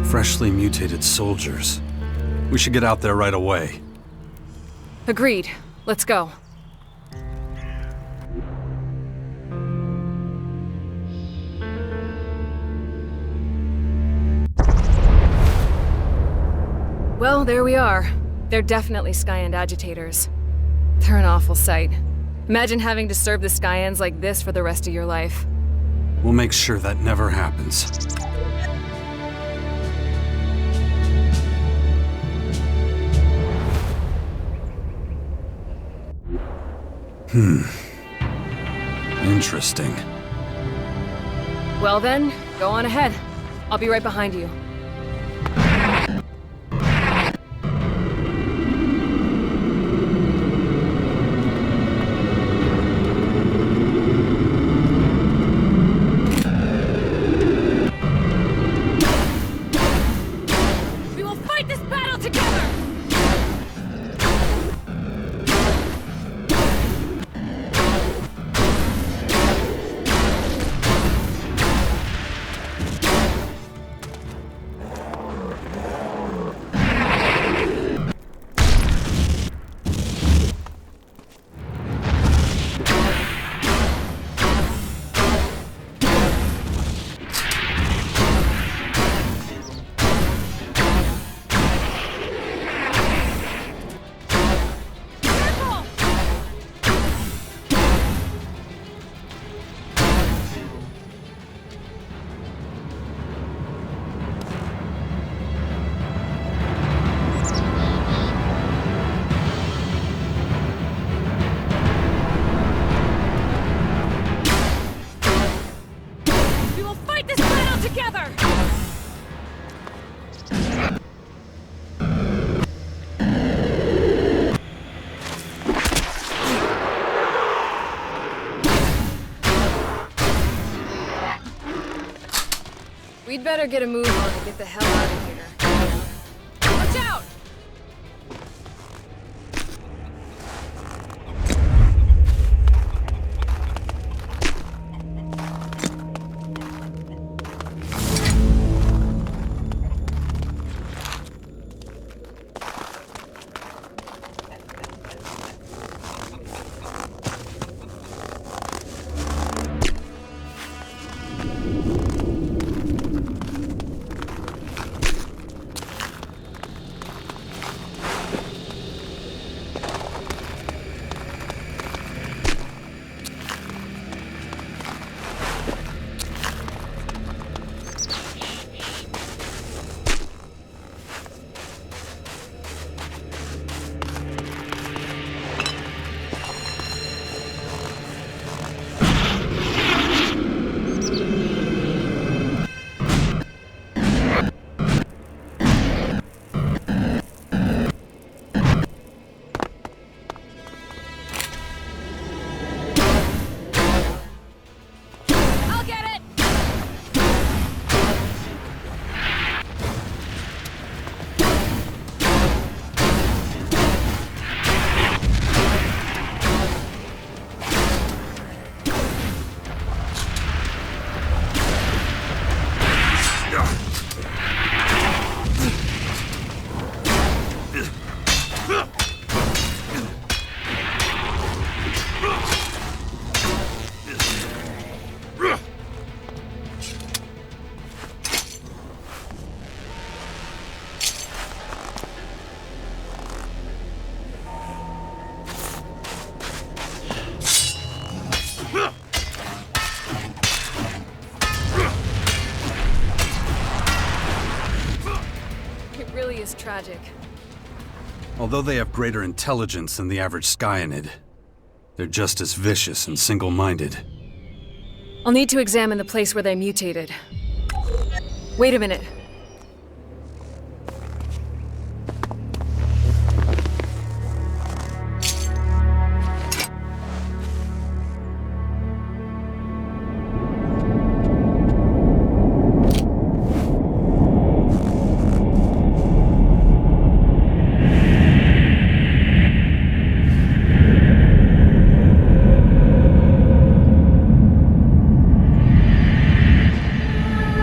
Freshly mutated soldiers. We should get out there right away. Agreed. Let's go. Well, there we are. They're definitely Skyend agitators. They're an awful sight. Imagine having to serve the Skyends like this for the rest of your life. We'll make sure that never happens. Interesting. Well then, go on ahead. I'll be right behind you. We will fight this battle together! Together! We'd better get a move on and get the hell out of here. Watch out! Is tragic. Although they have greater intelligence than the average Skyanid, they're just as vicious and single-minded. I'll need to examine the place where they mutated. Wait a minute.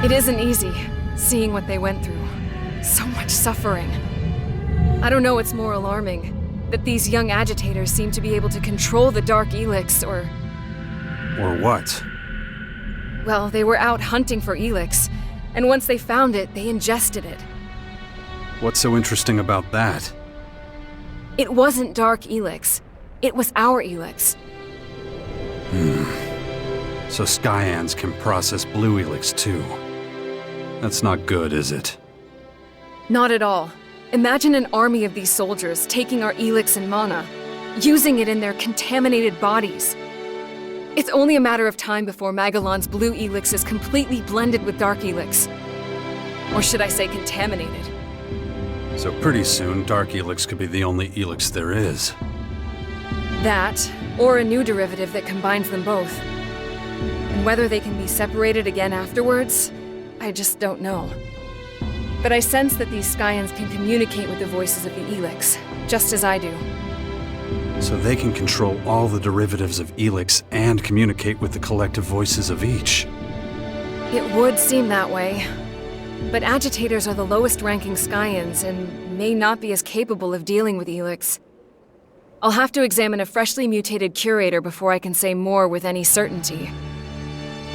It isn't easy, seeing what they went through. So much suffering. I don't know what's more alarming, that these young agitators seem to be able to control the Dark Elex, or... Or what? Well, they were out hunting for Elex, and once they found it, they ingested it. What's so interesting about that? It wasn't Dark Elex. It was our Elex. So Skyans can process Blue Elex too. That's not good, is it? Not at all. Imagine an army of these soldiers taking our Elex and mana, using it in their contaminated bodies. It's only a matter of time before Magellan's Blue Elex is completely blended with Dark Elex. Or should I say contaminated? So pretty soon, Dark Elex could be the only Elex there is. That, or a new derivative that combines them both. And whether they can be separated again afterwards, I just don't know. But I sense that these Skyans can communicate with the voices of the Elex, just as I do. So they can control all the derivatives of Elex and communicate with the collective voices of each. It would seem that way. But agitators are the lowest-ranking Skyans and may not be as capable of dealing with Elex. I'll have to examine a freshly mutated curator before I can say more with any certainty.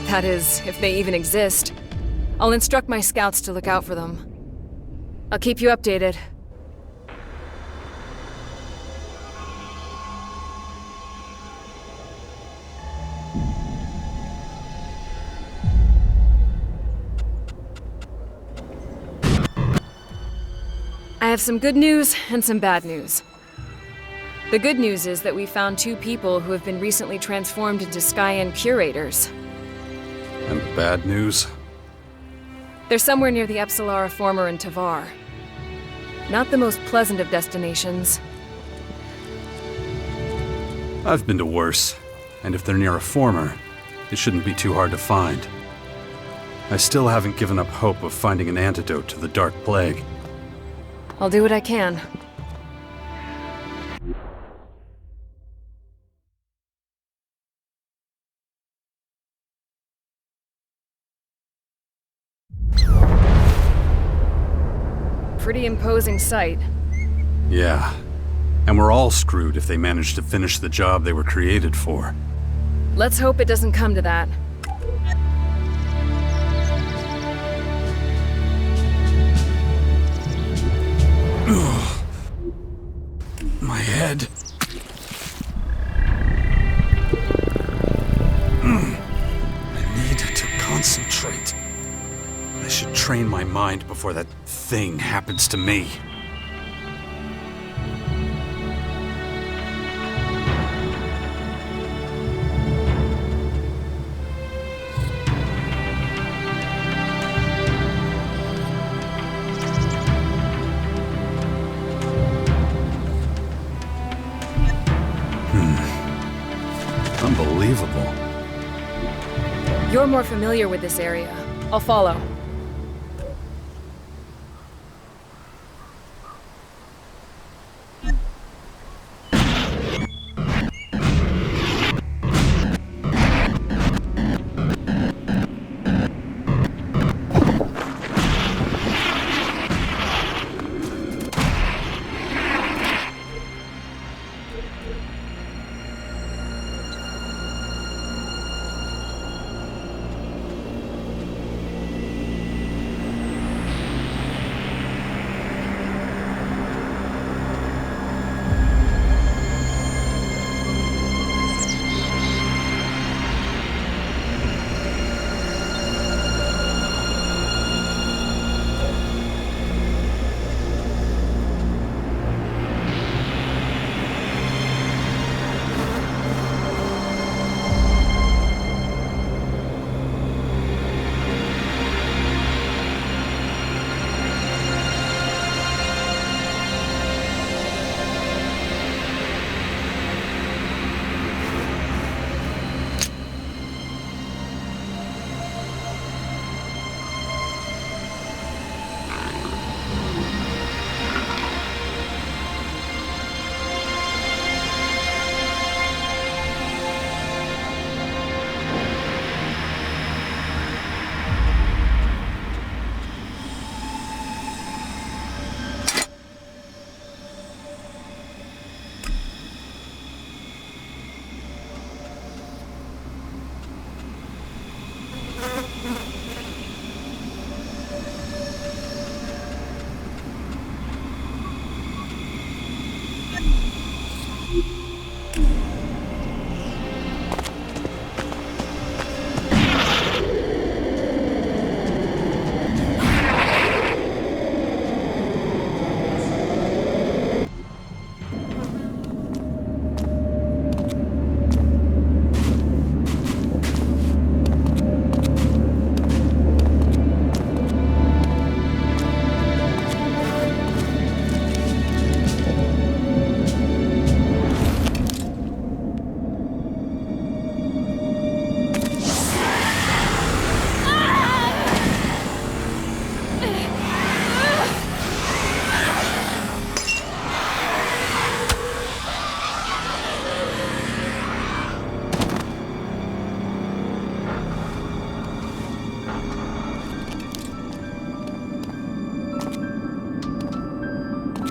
That is, if they even exist. I'll instruct my scouts to look out for them. I'll keep you updated. I have some good news and some bad news. The good news is that we found 2 people who have been recently transformed into Skyan curators. And the bad news? They're somewhere near the Epsilara Former in Tavar. Not the most pleasant of destinations. I've been to worse, and if they're near a former, it shouldn't be too hard to find. I still haven't given up hope of finding an antidote to the Dark Plague. I'll do what I can. Pretty imposing sight. Yeah. And we're all screwed if they manage to finish the job they were created for. Let's hope it doesn't come to that. My head. I need to concentrate. I should train my mind before that thing happens to me. Unbelievable. You're more familiar with this area. I'll follow.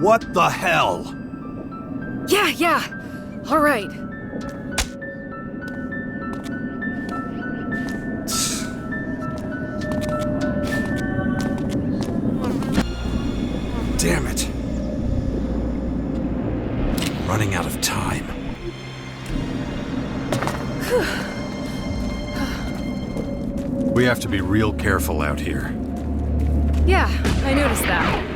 What the hell? Yeah. All right. Damn it. Running out of time. We have to be real careful out here. Yeah, I noticed that.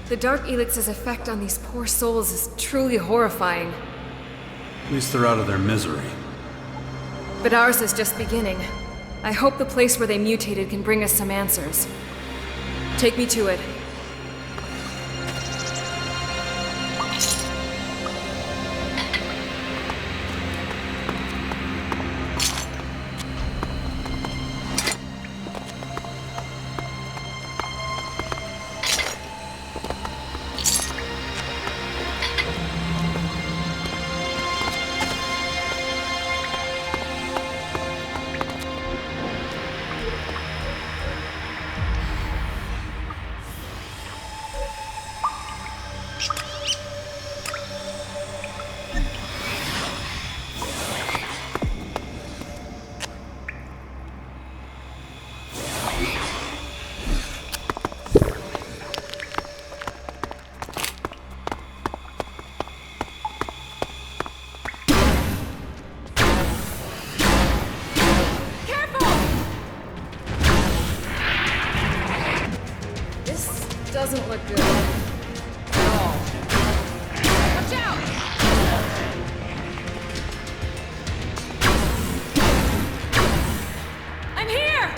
The Dark Elix's effect on these poor souls is truly horrifying. At least they're out of their misery. But ours is just beginning. I hope the place where they mutated can bring us some answers. Take me to it. Doesn't look good at all. Watch out! I'm here!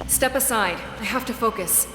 Step aside. I have to focus.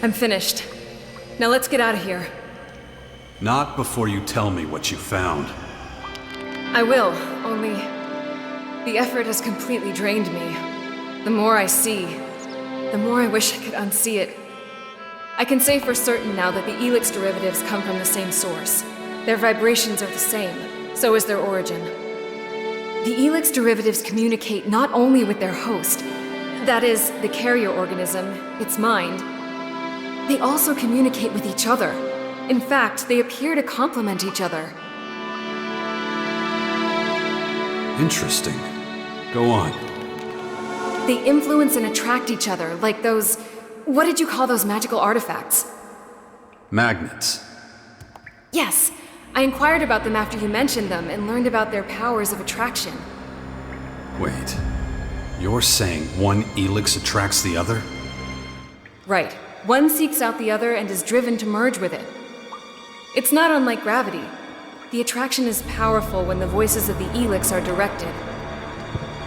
I'm finished. Now let's get out of here. Not before you tell me what you found. I will, only the effort has completely drained me. The more I see, the more I wish I could unsee it. I can say for certain now that the Elex derivatives come from the same source. Their vibrations are the same, so is their origin. The Elex derivatives communicate not only with their host, that is, the carrier organism, its mind. They also communicate with each other. In fact, they appear to complement each other. Interesting. Go on. They influence and attract each other, like those... What did you call those magical artifacts? Magnets. Yes. I inquired about them after you mentioned them and learned about their powers of attraction. Wait. You're saying one Elex attracts the other? Right. One seeks out the other and is driven to merge with it. It's not unlike gravity. The attraction is powerful when the voices of the Elex are directed.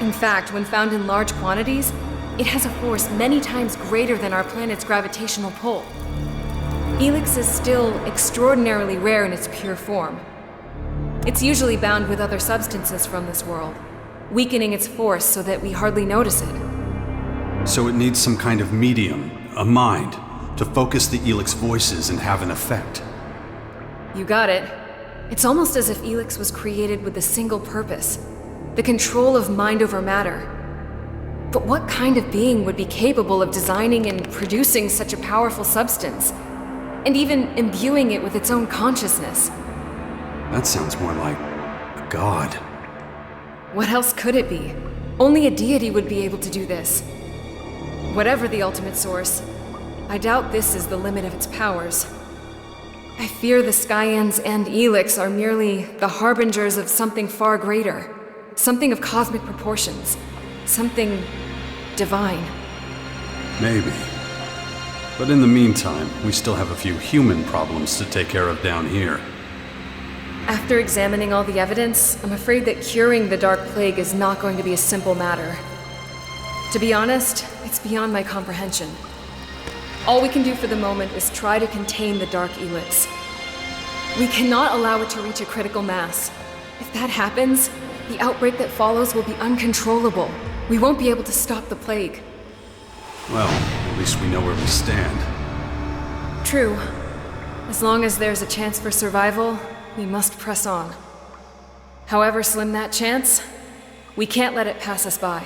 In fact, when found in large quantities, it has a force many times greater than our planet's gravitational pull. Elex is still extraordinarily rare in its pure form. It's usually bound with other substances from this world, weakening its force so that we hardly notice it. So it needs some kind of medium, a mind, to focus the Elex voices and have an effect. You got it. It's almost as if Elex was created with a single purpose, the control of mind over matter. But what kind of being would be capable of designing and producing such a powerful substance, and even imbuing it with its own consciousness? That sounds more like a god. What else could it be? Only a deity would be able to do this. Whatever the ultimate source, I doubt this is the limit of its powers. I fear the Skyans and Elex are merely the harbingers of something far greater, something of cosmic proportions, something divine. Maybe. But in the meantime, we still have a few human problems to take care of down here. After examining all the evidence, I'm afraid that curing the Dark Plague is not going to be a simple matter. To be honest, it's beyond my comprehension. All we can do for the moment is try to contain the Dark Elex. We cannot allow it to reach a critical mass. If that happens, the outbreak that follows will be uncontrollable. We won't be able to stop the plague. Well, at least we know where we stand. True. As long as there's a chance for survival, we must press on. However slim that chance, we can't let it pass us by.